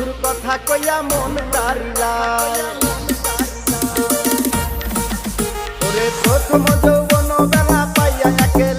বন্ধুর কথা কইয়া মন কারিলায় ওরে প্রথম যৌবন বেলা পাইয়া একে